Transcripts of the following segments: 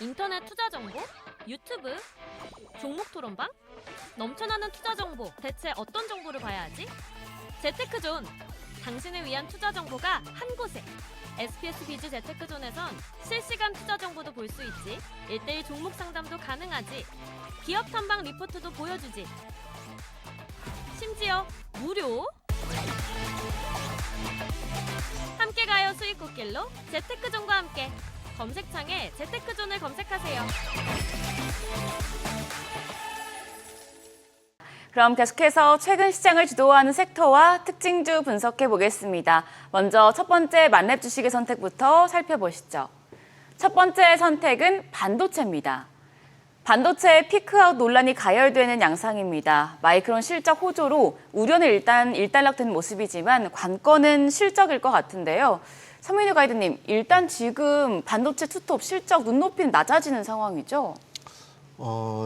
인터넷 투자 정보? 유튜브? 종목 토론방? 넘쳐나는 투자 정보, 대체 어떤 정보를 봐야 하지? 재테크존! 당신을 위한 투자 정보가 한 곳에! SPS 비즈 재테크존에선 실시간 투자 정보도 볼 수 있지, 1:1 종목 상담도 가능하지, 기업 탐방 리포트도 보여주지, 심지어 무료! 함께 가요 수익 꽃길로 재테크존과 함께! 검색창에 재테크존을 검색하세요. 그럼 계속해서 최근 시장을 주도하는 섹터와 특징주 분석해 보겠습니다. 먼저 첫 번째 만렙 주식의 선택부터 살펴보시죠. 첫 번째 선택은 반도체입니다. 반도체의 피크아웃 논란이 가열되는 양상입니다. 마이크론 실적 호조로 우려는 일단 일단락된 모습이지만 관건은 실적일 것 같은데요. 서민우 가이드님, 일단 지금 반도체 투톱 실적 눈높이는 낮아지는 상황이죠?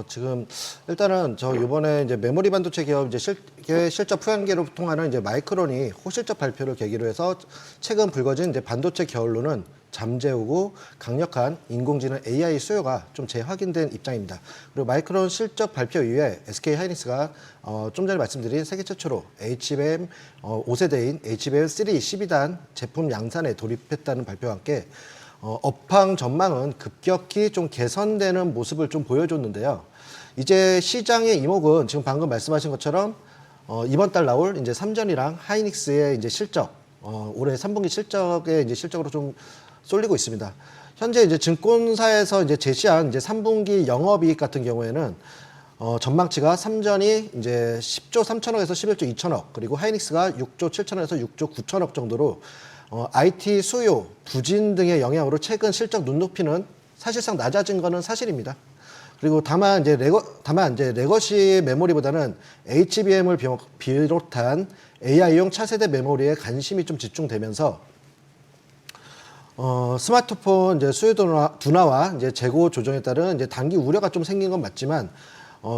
지금 일단은 저 이번에 이제 메모리 반도체 기업 이제 실적 푸양계로 통하는 이제 마이크론이 호실적 발표를 계기로 해서 최근 불거진 이제 반도체 겨울로는 잠재우고 강력한 인공지능 AI 수요가 좀 재확인된 입장입니다. 그리고 마이크론 실적 발표 이후에 SK 하이닉스가 좀 전에 말씀드린 세계 최초로 HBM 5세대인 HBM3 12단 제품 양산에 돌입했다는 발표와 함께 업황 전망은 급격히 좀 개선되는 모습을 좀 보여줬는데요. 이제 시장의 이목은 지금 방금 말씀하신 것처럼 이번 달 나올 이제 삼전이랑 하이닉스의 이제 실적, 올해 3분기 실적의 이제 실적으로 좀 쏠리고 있습니다. 현재 이제 증권사에서 이제 제시한 이제 3분기 영업이익 같은 경우에는 전망치가 삼전이 이제 10조 3천억에서 11조 2천억, 그리고 하이닉스가 6조 7천억에서 6조 9천억 정도로 IT 수요, 부진 등의 영향으로 최근 실적 눈높이는 사실상 낮아진 것은 사실입니다. 그리고 다만 이제 레거시 메모리보다는 HBM을 비롯한 AI용 차세대 메모리에 관심이 좀 집중되면서 스마트폰 이제 수요 둔화와 이제 재고 조정에 따른 이제 단기 우려가 좀 생긴 건 맞지만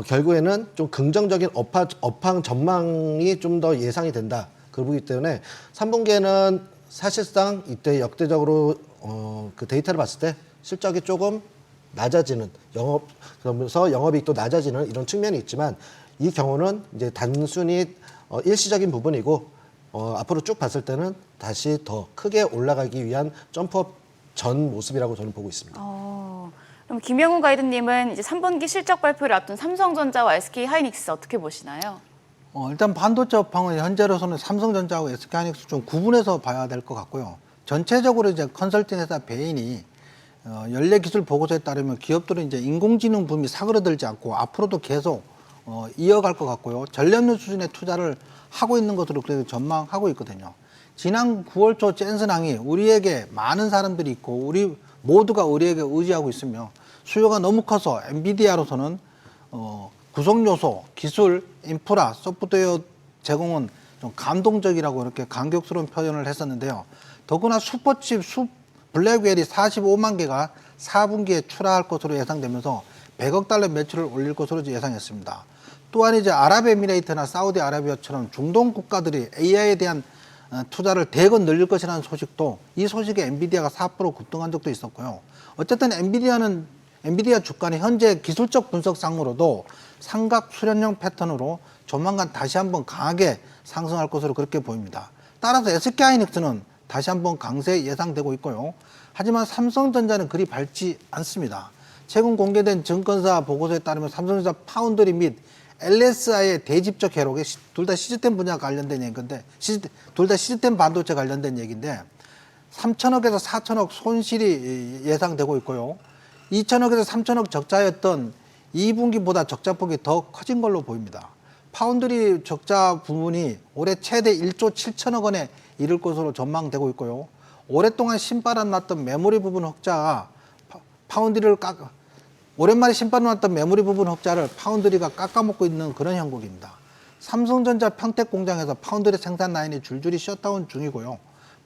결국에는 좀 긍정적인 업황 전망이 좀 더 예상이 된다. 그러기 때문에 3분기에는 사실상 이때 역대적으로 그 데이터를 봤을 때 실적이 조금 낮아지는 그러면서 영업이익도 낮아지는 이런 측면이 있지만 이 경우는 이제 단순히 일시적인 부분이고 앞으로 쭉 봤을 때는 다시 더 크게 올라가기 위한 점프업 전 모습이라고 저는 보고 있습니다. 그럼 김영훈 가이드님은 이제 3분기 실적 발표를 앞둔 삼성전자와 SK 하이닉스 어떻게 보시나요? 일단 반도체 업황은 현재로서는 삼성전자하고 SK하이닉스 좀 구분해서 봐야 될 것 같고요. 전체적으로 이제 컨설팅 회사 베인이 연례 기술 보고서에 따르면 기업들은 이제 인공지능 붐이 사그러들지 않고 앞으로도 계속 이어갈 것 같고요. 전력률 수준의 투자를 하고 있는 것으로 그래도 전망하고 있거든요. 지난 9월 초 젠슨항이 우리에게 많은 사람들이 있고 우리 모두가 우리에게 의지하고 있으며 수요가 너무 커서 엔비디아로서는 구성 요소, 기술, 인프라, 소프트웨어 제공은 좀 감동적이라고 이렇게 감격스러운 표현을 했었는데요. 더구나 슈퍼칩 블랙웰이 45만 개가 4분기에 출하할 것으로 예상되면서 100억 달러 매출을 올릴 것으로 예상했습니다. 또한 이제 아랍에미레이트나 사우디아라비아처럼 중동 국가들이 AI에 대한 투자를 대거 늘릴 것이라는 소식도 이 소식에 엔비디아가 4% 급등한 적도 있었고요. 어쨌든 엔비디아 주가는 현재 기술적 분석상으로도 삼각 수렴형 패턴으로 조만간 다시 한번 강하게 상승할 것으로 그렇게 보입니다. 따라서 SK하이닉스는 다시 한번 강세 예상되고 있고요. 하지만 삼성전자는 그리 밝지 않습니다. 최근 공개된 증권사 보고서에 따르면 삼성전자 파운드리 및 LSI의 대집적 회록에 둘 다 시스템 분야 관련된 얘기인데, 둘 다 시스템 반도체 관련된 얘기인데 3천억에서 4천억 손실이 예상되고 있고요. 2천억에서 3천억 적자였던 2분기보다 적자폭이 더 커진 걸로 보입니다. 파운드리 적자 부분이 올해 최대 1조 7천억 원에 이를 것으로 전망되고 있고요. 오랫동안 신바람 났던 메모리 부분 흑자가 오랜만에 신바람 났던 메모리 부분 흑자를 파운드리가 깎아먹고 있는 그런 형국입니다. 삼성전자 평택 공장에서 파운드리 생산 라인이 줄줄이 셧다운 중이고요.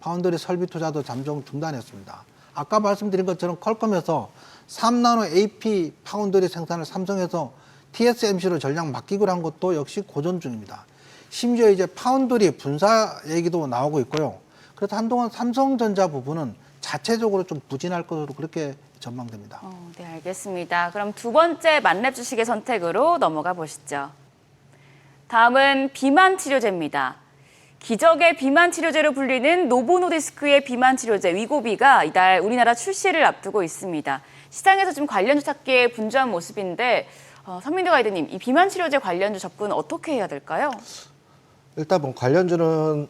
파운드리 설비 투자도 잠정 중단했습니다. 아까 말씀드린 것처럼 퀄컴에서 3나노 AP 파운드리 생산을 삼성에서 TSMC로 전량 맡기기로 한 것도 역시 고전 중입니다. 심지어 이제 파운드리 분사 얘기도 나오고 있고요. 그래서 한동안 삼성전자 부분은 자체적으로 좀 부진할 것으로 그렇게 전망됩니다. 네, 알겠습니다. 그럼 두 번째 만렙 주식의 선택으로 넘어가 보시죠. 다음은 비만 치료제입니다. 기적의 비만 치료제로 불리는 노보노디스크의 비만 치료제 위고비가 이달 우리나라 출시를 앞두고 있습니다. 시장에서 좀 관련주 찾기에 분주한 모습인데 선민도 가이드님, 이 비만 치료제 관련주 접근 어떻게 해야 될까요? 일단 뭐 관련주는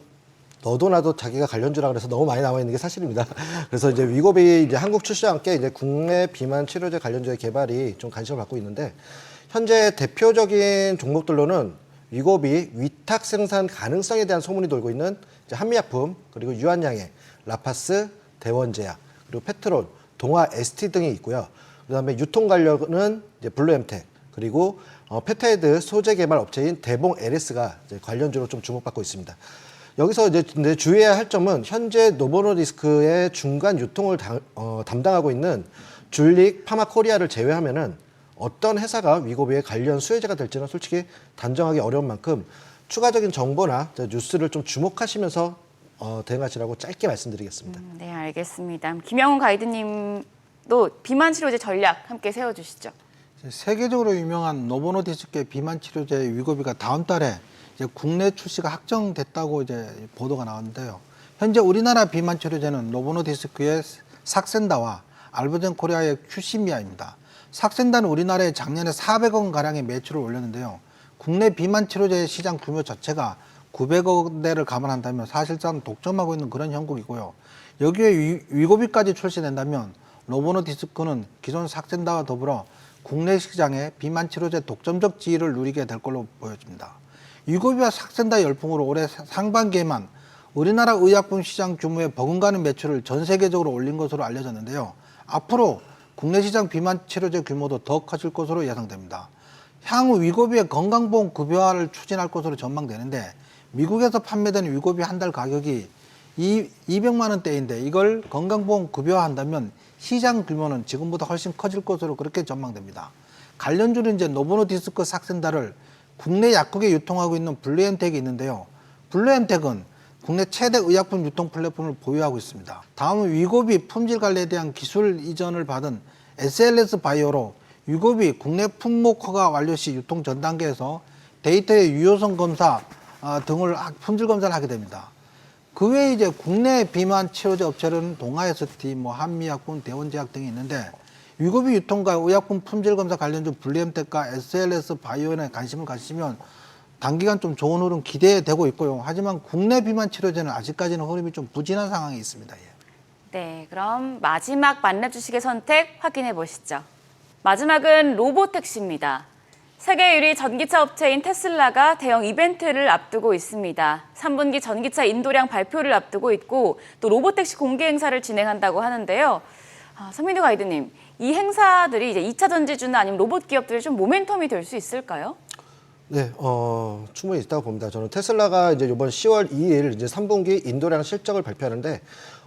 너도 나도 자기가 관련주라 그래서 너무 많이 나와 있는 게 사실입니다. 그래서 이제 위고비 이제 한국 출시와 함께 이제 국내 비만 치료제 관련주의 개발이 좀 관심을 받고 있는데 현재 대표적인 종목들로는 위고비 위탁 생산 가능성에 대한 소문이 돌고 있는 이제 한미약품, 그리고 유한양해, 라파스, 대원제약, 그리고 페트롤, 동아 ST 등이 있고요. 그다음에 유통 관련은 이제 블루엠텍, 그리고 펩타이드 소재 개발 업체인 대봉 LS가 이제 관련주로 좀 주목받고 있습니다. 여기서 이제 근데 주의해야 할 점은 현재 노보노디스크의 중간 유통을 담당하고 있는 줄릭 파마코리아를 제외하면은 어떤 회사가 위고비의 관련 수혜자가 될지는 솔직히 단정하기 어려운 만큼 추가적인 정보나 뉴스를 좀 주목하시면서 대응하시라고 짧게 말씀드리겠습니다. 네, 알겠습니다. 김영훈 가이드님도 비만 치료제 전략 함께 세워주시죠. 세계적으로 유명한 노보노디스크의 비만 치료제 위고비가 다음 달에 이제 국내 출시가 확정됐다고 이제 보도가 나왔는데요. 현재 우리나라 비만 치료제는 노보노디스크의 삭센다와 알보젠 코리아의 큐시미아입니다. 삭센다는 우리나라에 작년에 400억 가량의 매출을 올렸는데요. 국내 비만 치료제 시장 규모 자체가 900억 대를 감안한다면 사실상 독점하고 있는 그런 형국이고요. 여기에 위고비까지 출시된다면 노보노디스크는 기존 삭센다와 더불어 국내 시장의 비만 치료제 독점적 지위를 누리게 될 걸로 보여집니다. 위고비와 삭센다 열풍으로 올해 상반기에만 우리나라 의약품 시장 규모의 버금가는 매출을 전 세계적으로 올린 것으로 알려졌는데요. 앞으로 국내 시장 비만 치료제 규모도 더 커질 것으로 예상됩니다. 향후 위고비의 건강보험 급여화를 추진할 것으로 전망되는데 미국에서 판매되는 위고비 한 달 가격이 200만 원대인데 이걸 건강보험 급여화한다면 시장 규모는 지금보다 훨씬 커질 것으로 그렇게 전망됩니다. 관련주는 이제 노보노디스크 삭센다를 국내 약국에 유통하고 있는 블루엠텍이 있는데요. 블루엠텍은 국내 최대 의약품 유통 플랫폼을 보유하고 있습니다. 다음은 위고비 품질 관리에 대한 기술 이전을 받은 SLS 바이오로 위고비 국내 품목 허가 완료 시 유통 전 단계에서 데이터의 유효성 검사 등을 품질 검사를 하게 됩니다. 그 외에 이제 국내 비만 치료제 업체는 동아ST, 한미약품, 대원제약 등이 있는데 위고비 유통과 의약품 품질 검사 관련주 블루엠텍과 SLS 바이오에 관심을 가지시면 단기간 좀 좋은 흐름 기대되고 있고요. 하지만 국내 비만 치료제는 아직까지는 흐름이 좀 부진한 상황이 있습니다. 네, 그럼 마지막 만렙 주식의 선택 확인해 보시죠. 마지막은 로보택시입니다. 세계 1위 전기차 업체인 테슬라가 대형 이벤트를 앞두고 있습니다. 3분기 전기차 인도량 발표를 앞두고 있고 또 로보택시 공개 행사를 진행한다고 하는데요. 선민도 가이드님, 이 행사들이 이제 2차 전지주나 아니면 로봇 기업들이 좀 모멘텀이 될 수 있을까요? 네, 충분히 있다고 봅니다. 저는 테슬라가 이제 이번 10월 2일 이제 3분기 인도량 실적을 발표하는데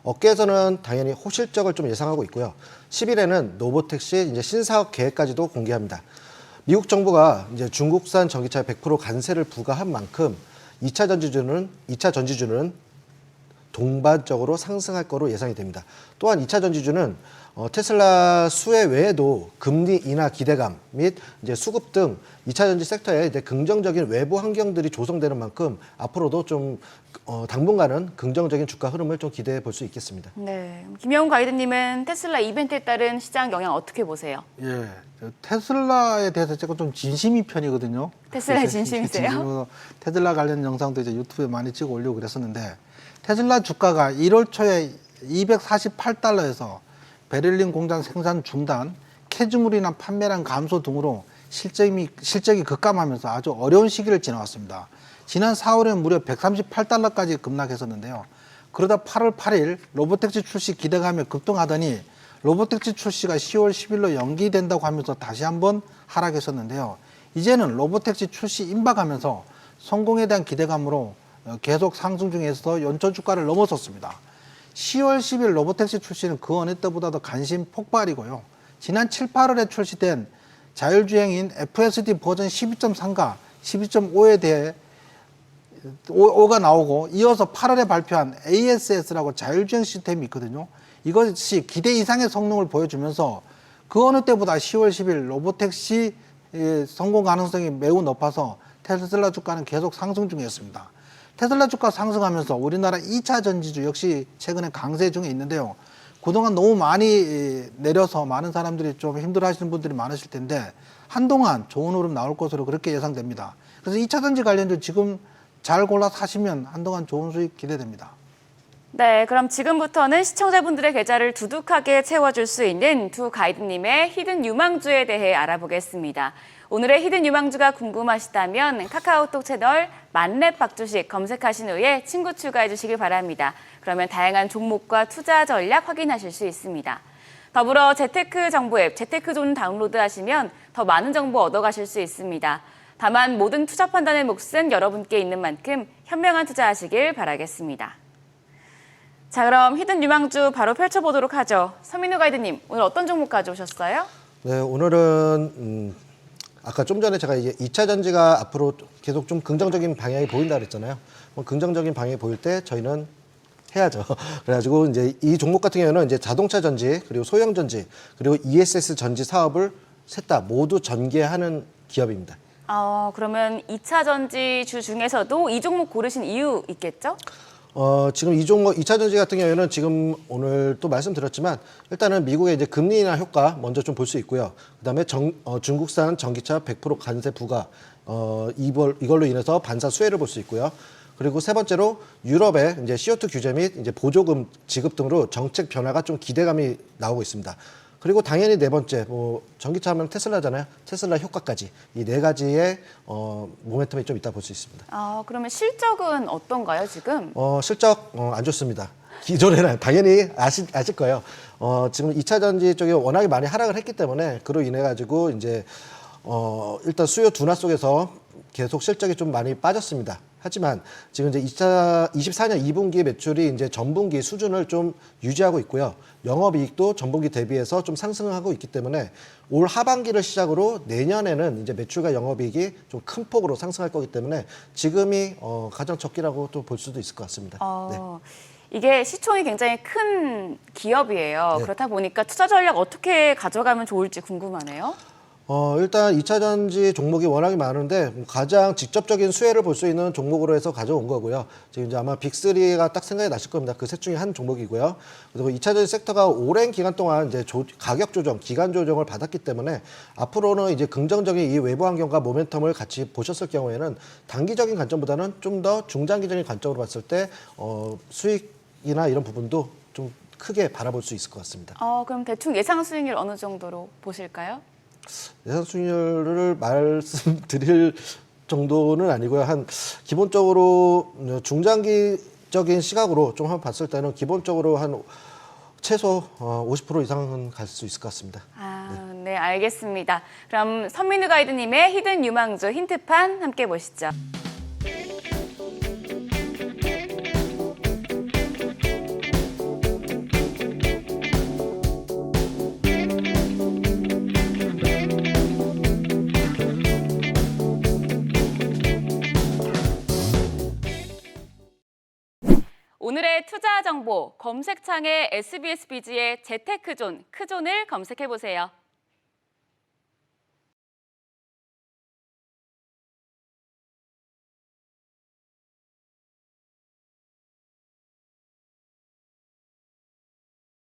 업계에서는 당연히 호실적을 좀 예상하고 있고요. 10일에는 노보택시 이제 신사업 계획까지도 공개합니다. 미국 정부가 이제 중국산 전기차에 100% 관세를 부과한 만큼 2차 전지주는 동반적으로 상승할 거로 예상이 됩니다. 또한 2차 전지주는 테슬라 수혜 외에도 금리 인하 기대감 및 이제 수급 등 2차 전지 섹터에 이제 긍정적인 외부 환경들이 조성되는 만큼 앞으로도 좀 당분간은 긍정적인 주가 흐름을 좀 기대해 볼 수 있겠습니다. 네, 김영훈 가이드님은 테슬라 이벤트에 따른 시장 영향 어떻게 보세요? 예, 테슬라에 대해서 제가 좀 진심인 편이거든요. 테슬라의 진심이세요? 테슬라 관련 영상도 이제 유튜브에 많이 찍어 올리고 그랬었는데 테슬라 주가가 1월 초에 248달러에서 베를린 공장 생산 중단, 캐즈물이나 판매량 감소 등으로 실적이 급감하면서 아주 어려운 시기를 지나왔습니다. 지난 4월에 무려 138달러까지 급락했었는데요. 그러다 8월 8일 로보택시 출시 기대감에 급등하더니 로보택시 출시가 10월 10일로 연기된다고 하면서 다시 한번 하락했었는데요. 이제는 로보택시 출시 임박하면서 성공에 대한 기대감으로 계속 상승 중에서 연초 주가를 넘어섰습니다. 10월 10일 로보택시 출시는 그 어느 때보다도 관심 폭발이고요. 지난 7, 8월에 출시된 자율주행인 FSD 버전 12.3과 12.5에 대해 5가 나오고 이어서 8월에 발표한 ASS라고 자율주행 시스템이 있거든요. 이것이 기대 이상의 성능을 보여주면서 그 어느 때보다 10월 10일 로보택시 성공 가능성이 매우 높아서 테슬라 주가는 계속 상승 중이었습니다. 테슬라 주가 상승하면서 우리나라 2차 전지주 역시 최근에 강세 중에 있는데요. 그동안 너무 많이 내려서 많은 사람들이 좀 힘들어하시는 분들이 많으실 텐데 한동안 좋은 흐름 나올 것으로 그렇게 예상됩니다. 그래서 2차 전지 관련주 지금 잘 골라 사시면 한동안 좋은 수익 기대됩니다. 네, 그럼 지금부터는 시청자분들의 계좌를 두둑하게 채워줄 수 있는 두 가이드님의 히든 유망주에 대해 알아보겠습니다. 오늘의 히든 유망주가 궁금하시다면 카카오톡 채널 만렙 박주식 검색하신 후에 친구 추가해 주시길 바랍니다. 그러면 다양한 종목과 투자 전략 확인하실 수 있습니다. 더불어 재테크 정보 앱 재테크존 다운로드하시면 더 많은 정보 얻어가실 수 있습니다. 다만 모든 투자 판단의 몫은 여러분께 있는 만큼 현명한 투자하시길 바라겠습니다. 자, 그럼 히든 유망주 바로 펼쳐보도록 하죠. 서민우 가이드님, 오늘 어떤 종목 가져오셨어요? 네, 오늘은 아까 좀 전에 제가 이제 2차 전지가 앞으로 계속 좀 긍정적인 방향이 보인다 그랬잖아요. 뭐 긍정적인 방향이 보일 때 저희는 해야죠. 그래가지고 이제 이 종목 같은 경우는 이제 자동차 전지, 그리고 소형 전지, 그리고 ESS 전지 사업을 셋 다 모두 전개하는 기업입니다. 그러면 2차 전지주 중에서도 이 종목 고르신 이유 있겠죠? 지금 이 종목 2차 전지 같은 경우에는 지금 오늘 또 말씀드렸지만 일단은 미국의 이제 금리 인하 효과 먼저 좀 볼 수 있고요. 그다음에 중국산 전기차 100% 관세 부과 이걸로 인해서 반사 수혜를 볼 수 있고요. 그리고 세 번째로 유럽의 이제 CO2 규제 및 이제 보조금 지급 등으로 정책 변화가 좀 기대감이 나오고 있습니다. 그리고 당연히 네 번째, 뭐 전기차 하면 테슬라잖아요. 테슬라 효과까지 이 네 가지의 모멘텀이 좀 있다 볼 수 있습니다. 그러면 실적은 어떤가요, 지금? 실적 안 좋습니다. 기존에는 당연히 아실 거예요. 지금 2차 전지 쪽에 워낙에 많이 하락을 했기 때문에 그로 인해 가지고 이제 일단 수요 둔화 속에서 계속 실적이 좀 많이 빠졌습니다. 하지만 지금 이제 24년 2분기 매출이 이제 전분기 수준을 좀 유지하고 있고요. 영업이익도 전분기 대비해서 좀 상승하고 있기 때문에 올 하반기를 시작으로 내년에는 이제 매출과 영업이익이 좀 큰 폭으로 상승할 거기 때문에 지금이 가장 적기라고 또 볼 수도 있을 것 같습니다. 네. 이게 시총이 굉장히 큰 기업이에요. 네. 그렇다 보니까 투자 전략 어떻게 가져가면 좋을지 궁금하네요. 일단 2차 전지 종목이 워낙에 많은데 가장 직접적인 수혜를 볼 수 있는 종목으로 해서 가져온 거고요. 지금 이제 아마 빅3가 딱 생각이 나실 겁니다. 그 셋 중에 한 종목이고요. 그리고 2차 전지 섹터가 오랜 기간 동안 이제 가격 조정, 기간 조정을 받았기 때문에 앞으로는 이제 긍정적인 이 외부 환경과 모멘텀을 같이 보셨을 경우에는 단기적인 관점보다는 좀 더 중장기적인 관점으로 봤을 때 수익이나 이런 부분도 좀 크게 바라볼 수 있을 것 같습니다. 그럼 대충 예상 수익률 어느 정도로 보실까요? 예상 수익률을 말씀드릴 정도는 아니고요. 한 기본적으로 중장기적인 시각으로 좀 한번 봤을 때는 기본적으로 한 최소 50% 이상은 갈 수 있을 것 같습니다. 네, 알겠습니다. 그럼 선민우 가이드님의 히든 유망주 힌트판 함께 보시죠. 오늘의 투자 정보 검색창에 SBS 비즈의 재테크존, 크존을 검색해 보세요.